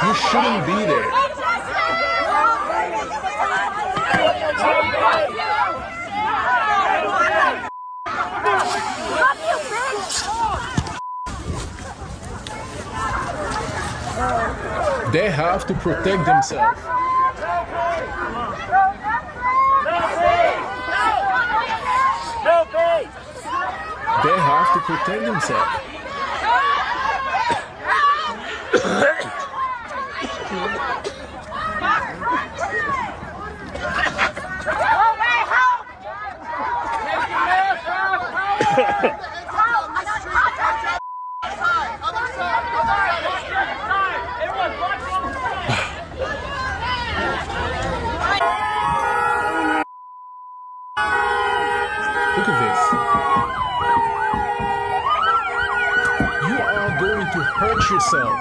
You shouldn't be there. They have to protect themselves. They have to protect themselves. Look at this. You are going to hurt yourself.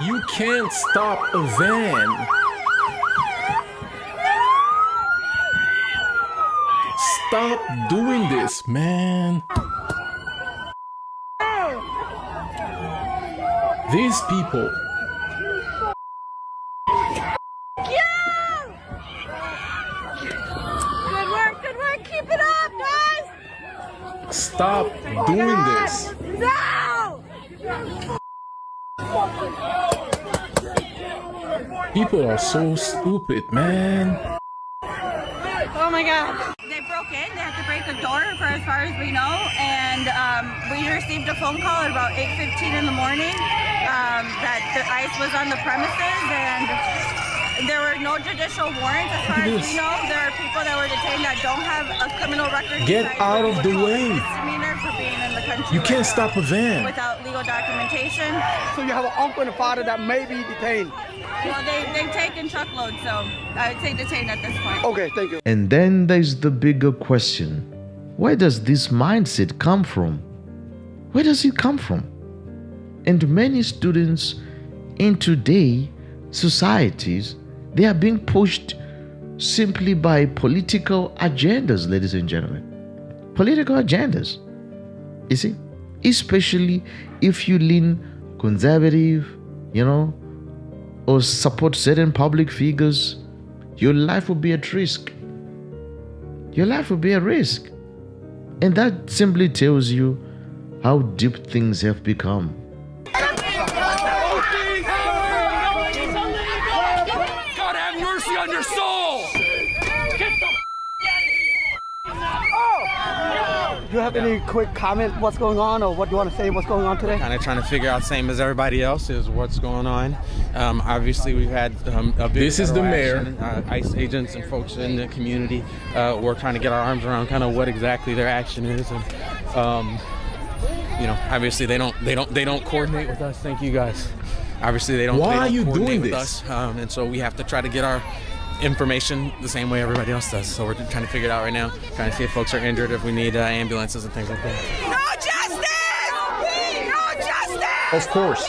You can't stop a van. Stop doing this, man. These people. Good work, keep it up, guys! Stop doing this. No! People are so stupid, man. Oh my god. They broke in, they had to break the door for as far as we know, and we received a phone call at about 8:15 in the morning that the ICE was on the premises, and there were no judicial warrants as far as we know. There are people that were detained that don't have a criminal record. Get out of the way. Misdemeanor for being in the country. You can't stop a van. Without legal documentation. So you have an uncle and a father that may be detained. Well, they've taken truckloads, so I would say detained at this point. Okay, thank you. And then there's the bigger question. Where does this mindset come from? Where does it come from? And many students in today societies, they are being pushed simply by political agendas, ladies and gentlemen. Political agendas. You see? Especially if you lean conservative, or support certain public figures, your life will be at risk. Your life will be at risk. And that simply tells you how deep things have become. God have mercy on your soul! Do you have any quick comment what's going on, or what do you want to say what's going on today? Kind of trying to figure out, same as everybody else, is what's going on. Obviously, we've had a big This is the mayor. action. ICE agents and folks in the community. We're trying to get our arms around kind of what exactly their action is, and obviously they don't coordinate with us. Thank you guys. Obviously they don't. Why are you coordinate doing with this? us, and so we have to try to get our information the same way everybody else does. So we're trying to figure it out right now, trying to see if folks are injured, if we need ambulances and things like that. No justice! No justice! Of course.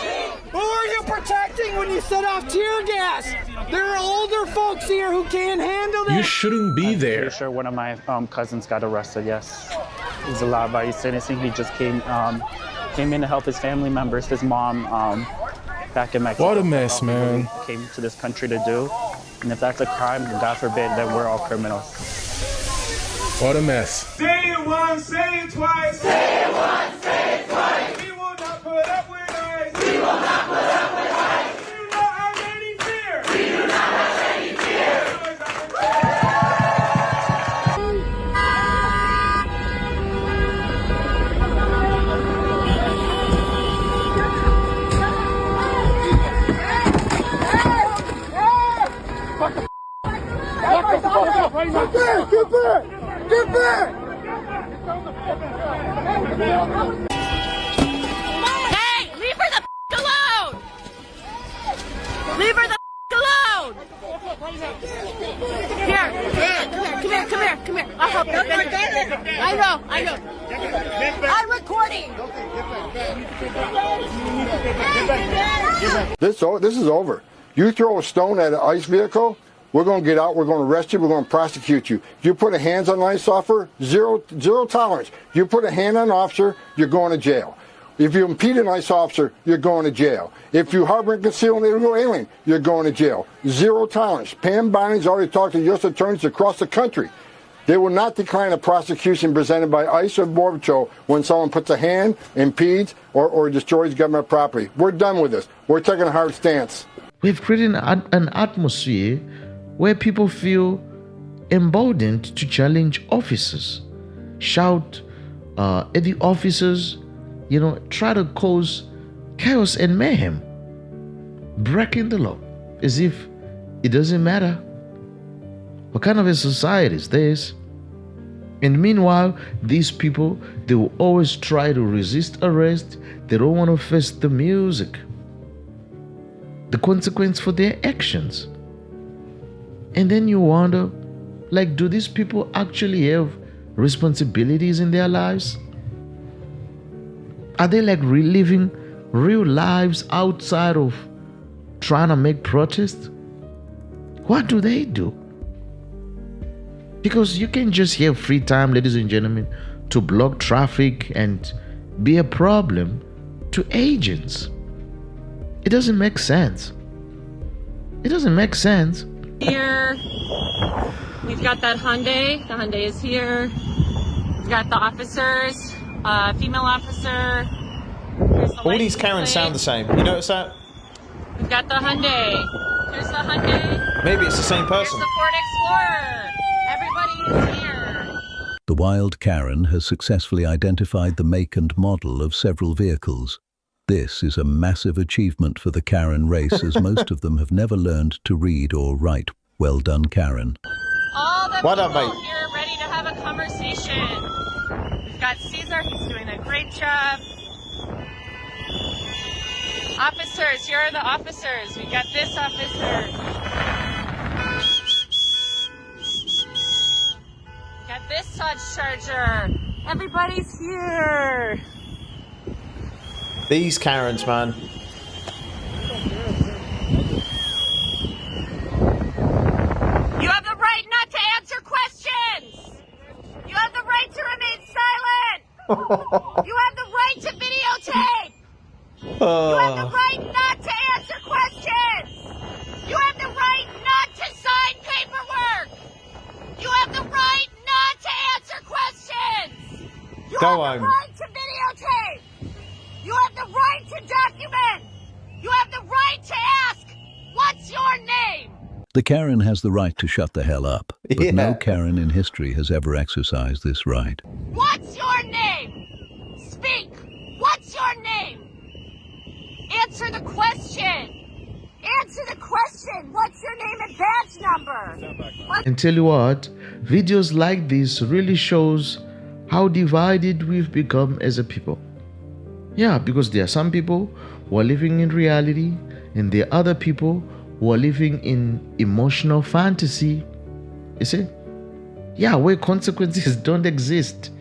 Who are you protecting when you set off tear gas? There are older folks here who can't handle that. You shouldn't be there. Pretty sure one of my cousins got arrested, yes. He's allowed by sentencing. He just came in to help his family members, his mom, back in Mexico. What a mess, man. Came to this country to do. And if that's a crime, God forbid, then we're all criminals. What a mess. Say it once, say it twice. Say it once, say it twice. We will not put up with ICE. We will not put up with ICE. We do not have any fear. We do not have any fear. Get back! Get back! Hey, leave her the alone! Leave her the alone! Come here. I'll help you. I know. I'm recording. This is over. You throw a stone at an ICE vehicle, we're going to get out, we're going to arrest you, we're going to prosecute you. You put a hands on an ICE officer, zero tolerance. You put a hand on an officer, you're going to jail. If you impede an ICE officer, you're going to jail. If you harbor and conceal an illegal alien, you're going to jail. Zero tolerance. Pam Boning's already talked to U.S. attorneys across the country. They will not decline a prosecution presented by ICE or Border Patrol when someone puts a hand, impedes, or destroys government property. We're done with this. We're taking a hard stance. We've created an atmosphere where people feel emboldened to challenge officers, shout at the officers, try to cause chaos and mayhem, breaking the law as if it doesn't matter. What kind of a society is this? And meanwhile, these people, they will always try to resist arrest. They don't want to face the music, the consequence for their actions. And then you wonder, do these people actually have responsibilities in their lives? Are they reliving real lives outside of trying to make protests? What do they do? Because you can just have free time, ladies and gentlemen, to block traffic and be a problem to agents. It doesn't make sense. It doesn't make sense. Here, we've got that Hyundai. The Hyundai is here. We've got the officers, female officer. All these Karens sound the same. You notice that? We've got the Hyundai. Here's the Hyundai. Maybe it's the same person. Here's the Ford Explorer. Everybody is here. The wild Karen has successfully identified the make and model of several vehicles. This is a massive achievement for the Karen race, as most of them have never learned to read or write. Well done, Karen. All the Well people done, mate. here ready to have a conversation. We've got Caesar. He's doing a great job. Officers, here are the officers. We got this officer. We got this Dodge Charger. Everybody's here. These Karens, man. You have the right not to answer questions. You have the right to remain silent. You have the right to videotape. You have the right not to answer questions. You have the right not to sign paperwork. You have the right not to answer questions. You Go have on. the right to videotape. You have the right to document. You have the right to ask, what's your name? The Karen has the right to shut the hell up, but Yeah. no Karen in history has ever exercised this right. What's your name? Speak. What's your name? Answer the question. Answer the question. What's your name and badge number? And tell you what, videos like this really shows how divided we've become as a people. Yeah, because there are some people who are living in reality, and there are other people who are living in emotional fantasy. You see? Yeah, where consequences don't exist.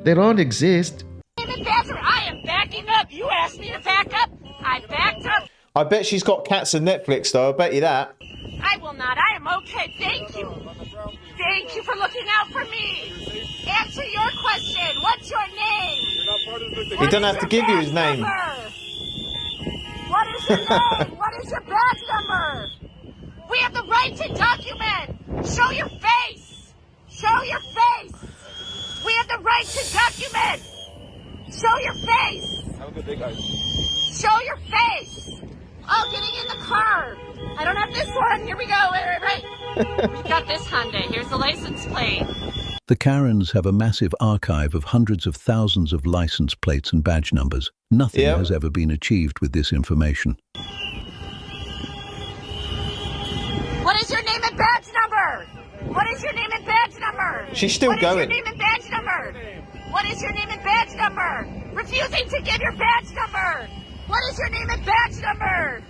They don't exist. I am backing up. You asked me to back up. I backed up. I bet she's got cats and Netflix, though. I bet you that. I will not. I am okay. Thank you. Thank you for looking out for me. Answer your question. What's your name? He doesn't have to give you his name. What is your name? What is your badge number? We have the right to document. Show your face. Show your face. We have the right to document. Show your face. Have a good day, guys. Show your face. Oh, getting in the car. I don't have this one. Here we go. Right. We've got this Hyundai. Here's the license plate. The Karens have a massive archive of hundreds of thousands of license plates and badge numbers. Nothing Yep. has ever been achieved with this information. What is your name and badge number? What is your name and badge number? She's still What going. is your name and badge number? What is your name and badge number? Refusing to give your badge number. What is your name and badge number?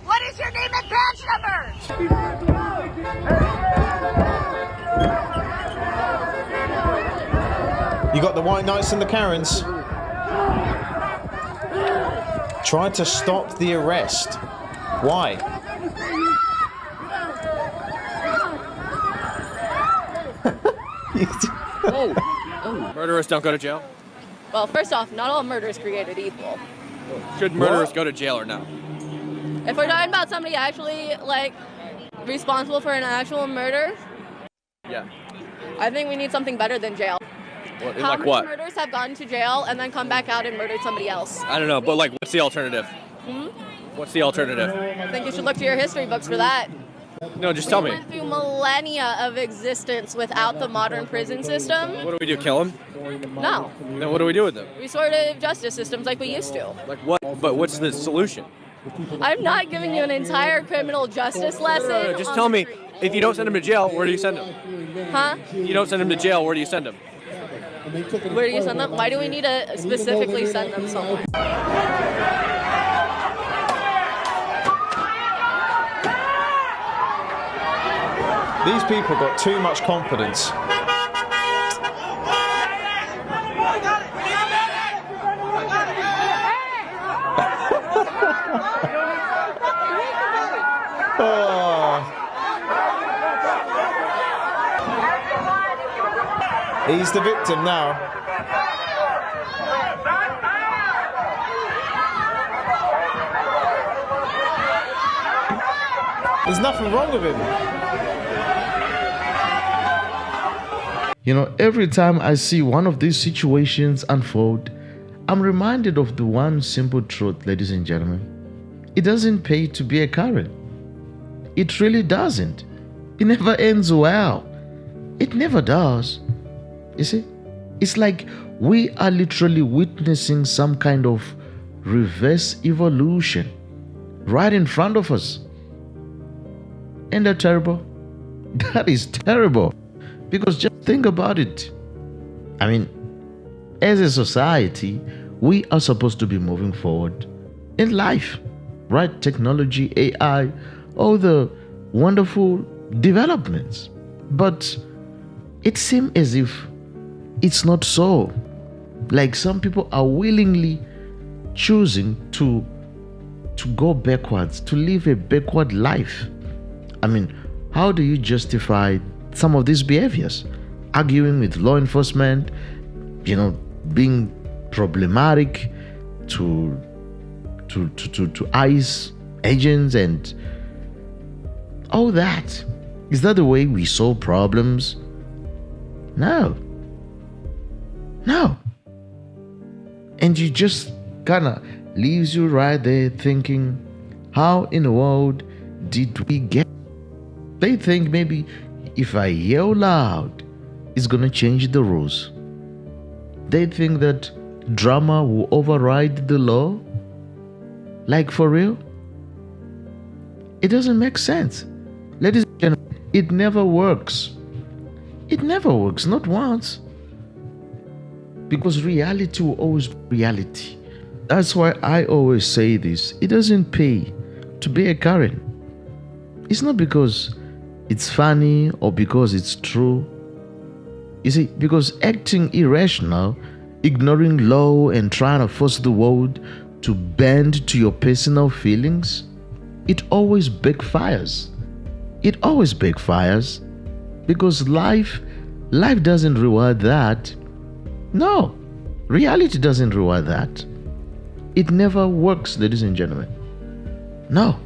What is your name and badge number? You got the White Knights and the Karens. Tried to stop the arrest. Why? Murderers don't go to jail? Well, first off, not all murder is created equal. Should murderers go to jail or no? If we're talking about somebody actually, like, responsible for an actual murder, Yeah. I think we need something better than jail. How Like many what? murders have gone to jail and then come back out and murdered somebody else? I don't know, but like, what's the alternative? What's the alternative? I think you should look to your history books for that. No, just tell We me. went through millennia of existence without the modern prison system. What do we do, kill them? No. Then what do we do with them? Restorative justice systems like we used to. Like what? But what's the solution? I'm not giving you an entire criminal justice lesson. Just on tell the me, street. if you don't send them to jail, where do you send them? Huh? If you don't send them to jail, where do you send them? Where do you send them? Why do we need to specifically send them somewhere? These people got too much confidence. He's the victim now. There's nothing wrong with him. You know, every time I see one of these situations unfold, I'm reminded of the one simple truth, ladies and gentlemen. It doesn't pay to be a Karen. It really doesn't. It never ends well. It never does. You see? It's like we are literally witnessing some kind of reverse evolution right in front of us. Isn't that terrible? That is terrible. Because just think about it. I mean, as a society, we are supposed to be moving forward in life, right? Technology, AI, all the wonderful developments. But it seems as if it's not so. Like some people are willingly choosing to go backwards, to live a backward life. I mean, how do you justify some of these behaviors? Arguing with law enforcement, you know, being problematic to ICE agents and all that. Is that the way we solve problems? No. And you just kind of leaves you right there thinking, how in the world did we get? They think maybe if I yell loud, it's going to change the rules. They think that drama will override the law. Like for real? It doesn't make sense. Ladies and gentlemen, it never works. It never works, not once. Because reality will always be reality. That's why I always say this. It doesn't pay to be a Karen. It's not because it's funny or because it's true. You see, because acting irrational, ignoring law and trying to force the world to bend to your personal feelings, it always backfires. It always backfires because life doesn't reward that. No, reality doesn't reward that. It never works, ladies and gentlemen. No.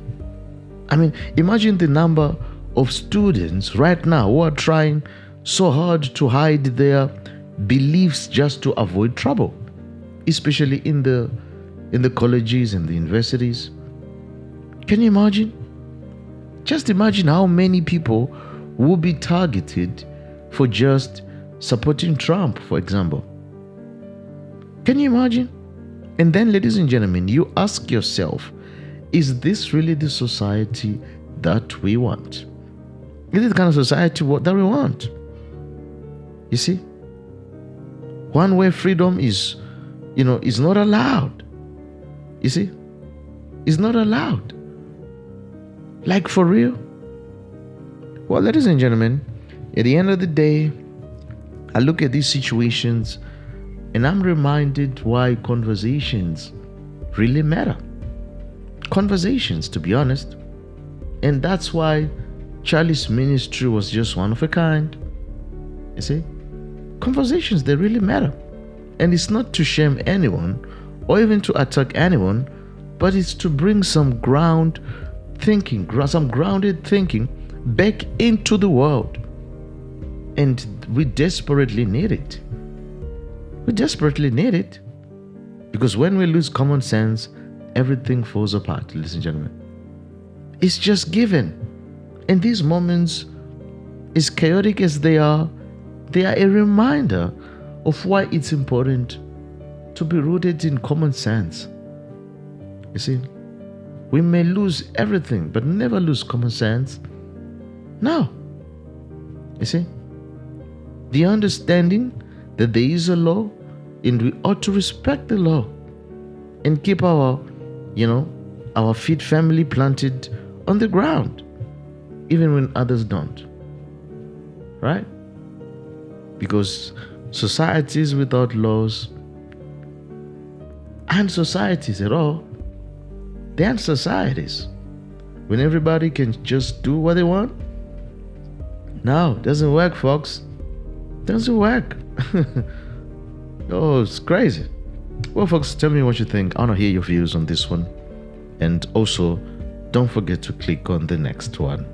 I mean, imagine the number of students right now who are trying so hard to hide their beliefs just to avoid trouble, especially in the colleges and the universities. Can you imagine? Just imagine how many people will be targeted for just supporting Trump, for example. Can you imagine? And then, ladies and gentlemen, you ask yourself, is this really the society that we want? Is it the kind of society that we want? You see? One where freedom is not allowed. You see? It's not allowed. Like for real? Well, ladies and gentlemen, at the end of the day, I look at these situations and I'm reminded why conversations really matter. Conversations, to be honest. And that's why Charlie's ministry was just one of a kind. You see? Conversations, they really matter. And it's not to shame anyone or even to attack anyone, but it's to bring some grounded thinking back into the world. And we desperately need it. We desperately need it. Because when we lose common sense, everything falls apart, ladies and gentlemen. It's just given. And these moments, as chaotic as they are a reminder of why it's important to be rooted in common sense. You see, we may lose everything, but never lose common sense. No. You see, the understanding that there is a law and we ought to respect the law and keep our feet firmly planted on the ground, even when others don't. Right? Because societies without laws and societies at all, they aren't societies. When everybody can just do what they want? No, it doesn't work, folks. It doesn't work. Oh, it's crazy. Well, folks, tell me what you think. I want to hear your views on this one. And also, don't forget to click on the next one.